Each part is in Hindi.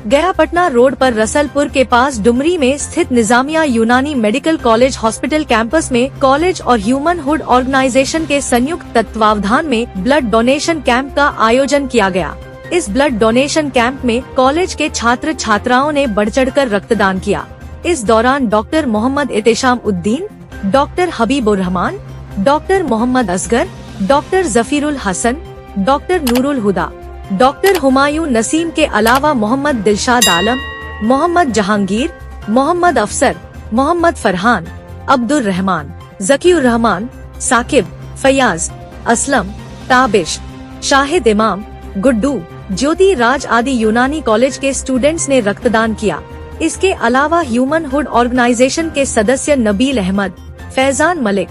गया पटना रोड पर रसलपुर के पास डुमरी में स्थित निजामिया यूनानी मेडिकल कॉलेज हॉस्पिटल कैंपस में कॉलेज और ह्यूमन हुड ऑर्गेनाइजेशन के संयुक्त तत्वावधान में ब्लड डोनेशन कैंप का आयोजन किया गया। इस ब्लड डोनेशन कैंप में कॉलेज के छात्र छात्राओं ने बढ़ चढ़कर रक्तदान किया। इस दौरान doctor Mohammad Etesham Uddin, doctor Habibur Rahman, doctor Mohammad Asgar, doctor Zafirul Hasan, doctor Nurul Huda, doctor Humayun Naseem के अलावा मोहम्मद दिलशाद आलम, मोहम्मद जहांगीर, मोहम्मद अफसर, मोहम्मद फरहान, अब्दुल रहमान, जकीउर रहमान, साकिब, फयाज, असलम, ताबिश, शाहिद इमाम, गुड्डू, ज्योति राज आदि यूनानी कॉलेज के स्टूडेंट्स ने रक्तदान किया। इसके अलावा ह्यूमन हुड ऑर्गेनाइजेशन के सदस्य नबील अहमद, फैजान मलिक,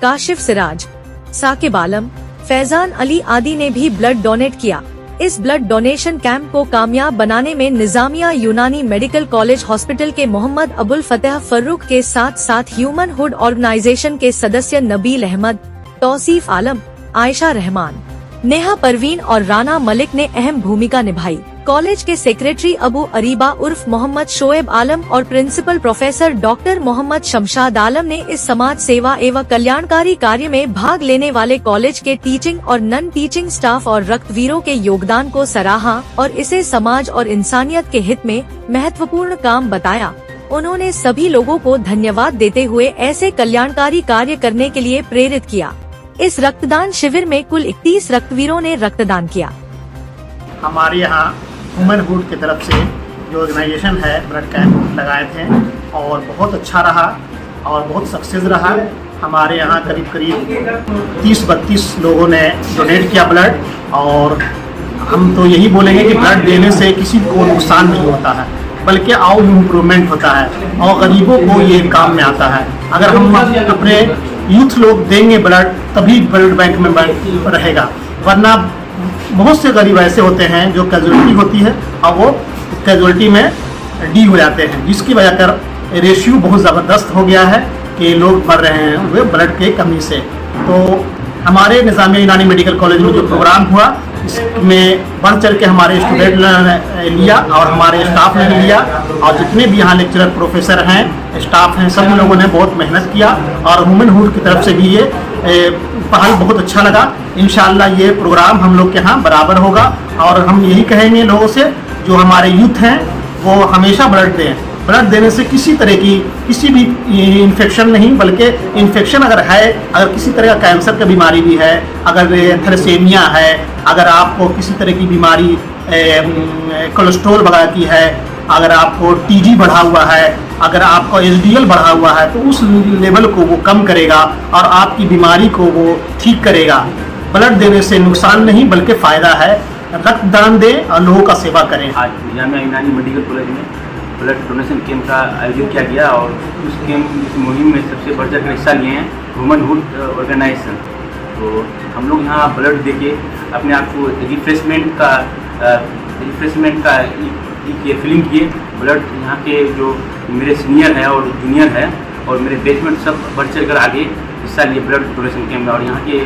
काशिफ सिराज, साकिब आलम, फैजान अली आदि ने भी ब्लड डोनेट किया। इस ब्लड डोनेशन कैंप को कामयाब बनाने में निजामिया यूनानी मेडिकल कॉलेज हॉस्पिटल के मोहम्मद अबुल फतेह फर्रुख के साथ साथ ह्यूमन हुड ऑर्गेनाइजेशन के सदस्य नबील अहमद, तौसीफ आलम, आयशा रहमान, नेहा परवीन और राना मलिक ने अहम भूमिका निभाई। कॉलेज के सेक्रेटरी अबू अरीबा उर्फ मोहम्मद शोएब आलम और principal professor doctor Mohammad Shamshad Alam ने इस समाज सेवा एवं कल्याणकारी कार्य में भाग लेने वाले कॉलेज के टीचिंग और नॉन टीचिंग स्टाफ और रक्तवीरों के योगदान को सराहा और इसे समाज और इंसानियत के हित में महत्वपूर्ण काम बताया। उन्होंने सभी लोगों को धन्यवाद देते हुए ऐसे कल्याणकारी कार्य करने के लिए प्रेरित किया। इस रक्तदान शिविर में कुल 31 रक्तवीरों ने रक्तदान किया। हमारे यहाँ ह्यूमन हुड की तरफ से जो ऑर्गेनाइजेशन है ब्लड कैंप लगाए थे और बहुत अच्छा रहा और बहुत सक्सेस रहा। हमारे यहाँ करीब 30-32 लोगों ने डोनेट किया ब्लड, और हम तो यही बोलेंगे कि ब्लड देने से किसी को नुकसान नहीं होता है बल्कि और इम्प्रूवमेंट होता है और गरीबों को ये काम में आता है। अगर हम अपने यूथ लोग देंगे ब्लड तभी ब्लड बैंक में रहेगा, वरना बहुत से गरीब ऐसे होते हैं जो कैजुअलिटी होती है और वो कैजुअलिटी में डी हो जाते हैं, जिसकी वजह कर रेशियो बहुत ज़बरदस्त हो गया है कि लोग मर रहे हैं वे ब्लड के कमी से। तो हमारे निजामिया यूनानी मेडिकल कॉलेज में जो प्रोग्राम हुआ इसमें बढ़ चढ़ के हमारे स्टूडेंट ने लिया और हमारे स्टाफ ने लिया, और जितने भी यहाँ लेक्चरर प्रोफेसर हैं, स्टाफ हैं, सभी लोगों ने बहुत मेहनत किया और ह्यूमन हुड की तरफ से भी ये पहल बहुत अच्छा लगा। इंशाअल्लाह ये प्रोग्राम हम लोग के यहाँ बराबर होगा और हम यही कहेंगे लोगों से जो हमारे यूथ हैं वो हमेशा ब्लड दें। ब्लड देने से किसी तरह की किसी भी इन्फेक्शन नहीं, बल्कि इन्फेक्शन अगर है, अगर किसी तरह का कैंसर की बीमारी भी है, अगर थैलेसीमिया है, अगर आपको किसी तरह की बीमारी कोलेस्ट्रॉल वगैरह की है, अगर आपको टीजी बढ़ा हुआ है, अगर आपका एचडीएल बढ़ा हुआ है, तो उस लेवल को वो कम करेगा और आपकी बीमारी को वो ठीक करेगा। ब्लड देने से नुकसान नहीं बल्कि फ़ायदा है। रक्तदान दें और लोगों का सेवा करें। आज जामिया यूनानी मेडिकल कॉलेज में ब्लड डोनेशन कैंप का आयोजन किया गया और उस मुहिम में सबसे बढ़ चढ़कर हिस्सा लिए हैं ह्यूमन हुड ऑर्गेनाइजेशन। तो हम लोग यहाँ ब्लड देके अपने आप को रिफ्रेशमेंट का ये फीलिंग किए। ब्लड यहाँ के जो मेरे सीनियर हैं और जूनियर हैं और मेरे बेचमेंट सब बढ़ चढ़ कर आगे हिस्सा लिए ब्लड डोनेशन कैंप में, और यहाँ के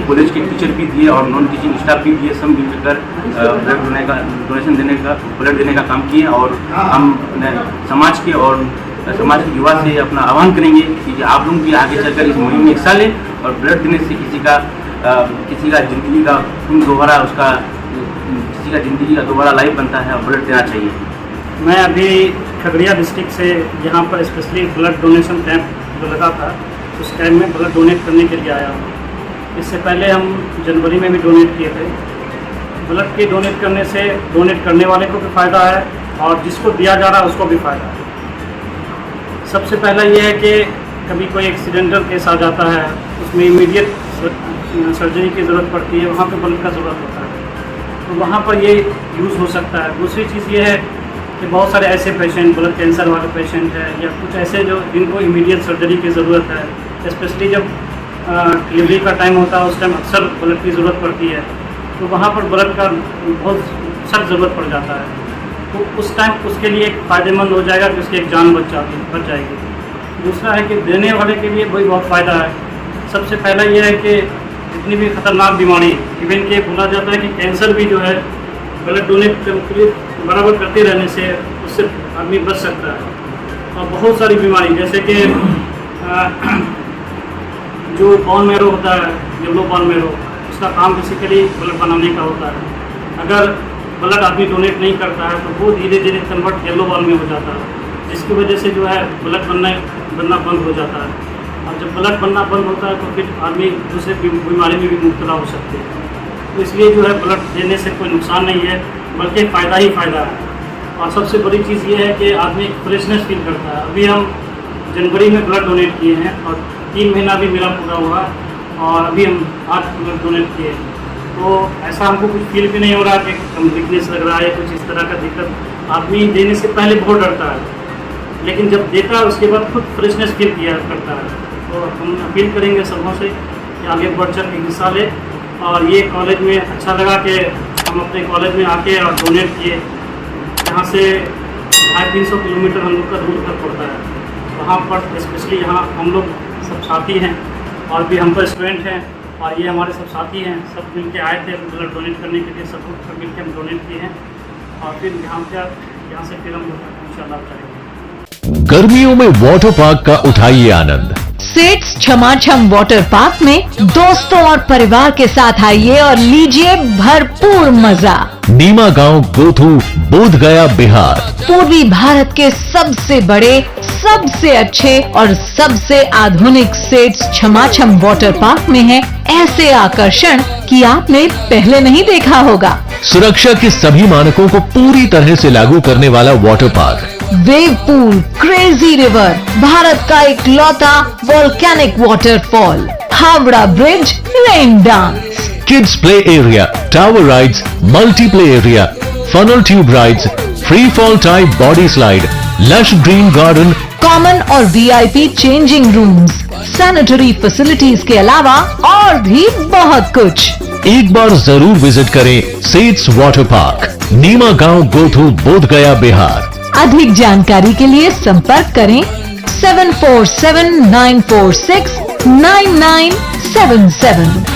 कॉलेज के टीचर भी दिए और नॉन टीचिंग स्टाफ भी दिए, सब मिलकर ब्लड देने का काम किए। और हम समाज के युवा से अपना आह्वान करेंगे कि आप लोग भी आगे चलकर इस मुहिम में हिस्सा लें और ब्लड देने से किसी का ज़िंदगी का दोबारा लाइफ बनता है और ब्लड देना चाहिए। मैं अभी खगड़िया डिस्ट्रिक्ट से यहाँ पर स्पेशली ब्लड डोनेशन कैंप जो लगा था उस कैंप में ब्लड डोनेट करने के लिए आया हूँ। इससे पहले हम जनवरी में भी डोनेट किए थे। ब्लड के डोनेट करने से डोनेट करने वाले को भी फ़ायदा है और जिसको दिया जा रहा है उसको भी फ़ायदा है। सबसे पहला ये है कि कभी कोई एक्सीडेंटल केस आ जाता है, उसमें इमीडिएट सर्जरी की ज़रूरत पड़ती है, वहाँ पे ब्लड का ज़रूरत होता है, तो वहाँ पर ये यूज़ हो सकता है। दूसरी चीज़ ये है कि बहुत सारे ऐसे पेशेंट, ब्लड कैंसर वाले पेशेंट हैं या कुछ ऐसे जो जिनको इमीडिएट सर्जरी की ज़रूरत है, स्पेशली जब डिलीवरी का टाइम होता है उस टाइम अक्सर ब्लड की ज़रूरत पड़ती है, तो वहाँ पर ब्लड का बहुत सख्त ज़रूरत पड़ जाता है। तो उस टाइम उसके लिए एक फ़ायदेमंद हो जाएगा कि उसकी एक जान बच जाएगी। दूसरा है कि देने वाले के लिए वही बहुत फ़ायदा है। सबसे पहला ये है कि जितनी भी खतरनाक बीमारी, इवन के बोला जाता है कि कैंसर भी जो है ब्लड डोनेट के लिए बराबर करते रहने से उससे आदमी बच सकता है। और बहुत सारी बीमारी जैसे कि जो बोन मैरो होता है, येलो बोन मैरो, उसका काम बेसिकली ब्लड बनाने का होता है। अगर ब्लड आदमी डोनेट नहीं करता है तो वो धीरे धीरे कन्वर्ट येलो बोन में हो जाता है, जिसकी वजह से जो है ब्लड बनना बंद हो जाता है। और जब ब्लड बनना बंद होता है तो फिर आदमी दूसरे बीमारी में भी मुब्तला हो सकते हैं। तो इसलिए जो है ब्लड देने से कोई नुकसान नहीं है, बल्कि फ़ायदा ही फ़ायदा है। और सबसे बड़ी चीज़ ये है कि आदमी फ्रेशनेस फील करता है। अभी हम जनवरी में ब्लड डोनेट किए हैं और 3 महीना भी मेरा पूरा हुआ और अभी हम आज ब्लड डोनेट किए। तो ऐसा हमको कुछ फील भी नहीं हो रहा कि कम वीकनेस लग रहा है, कुछ इस तरह का दिक्कत। आदमी देने से पहले बहुत डरता है, लेकिन जब देता है उसके बाद खुद फ्रेशनेस फील किया करता है। तो हम अपील करेंगे सबों से कि आगे बढ़ चढ़ के हिस्सा ले। और ये कॉलेज में अच्छा लगा कि हम अपने कॉलेज में आके और डोनेट किए। यहाँ से 250-300 किलोमीटर हम लोग का दूर तक पड़ता है। वहाँ पर स्पेशली यहाँ हम लोग सब साथी हैं और भी हम पर स्टूडेंट हैं और ये हमारे सब साथी हैं, सब मिल के आए थे ब्लड डोनेट करने के लिए। सब मिल के हम डोनेट किए हैं और फिर यहाँ से फिर हम इंशाल्लाह चलेंगे। गर्मियों में वाटर पार्क का उठाइए आनंद। सेट्स छमाछम वाटर पार्क में दोस्तों और परिवार के साथ आइए और लीजिए भरपूर मजा। नीमा गांव, गोथू, बोध गया, बिहार। पूर्वी भारत के सबसे बड़े, सबसे अच्छे और सबसे आधुनिक सेट्स छमाछम वाटर पार्क में है ऐसे आकर्षण कि आपने पहले नहीं देखा होगा। सुरक्षा के सभी मानकों को पूरी तरह से लागू करने वाला water park, wave pool, crazy river, Bharat का इकलौता volcanic waterfall, Howrah bridge, rain dance, kids play area, tower rides, multi play area, funnel tube rides, free fall type body slide, lush green garden, common और VIP changing rooms, sanitary facilities के अलावा और भी बहुत कुछ। एक बार जरूर विजिट करें सेट्स वाटर पार्क, नीमा गांव, गोथू, बोध गया, बिहार। अधिक जानकारी के लिए संपर्क करें 7479469977।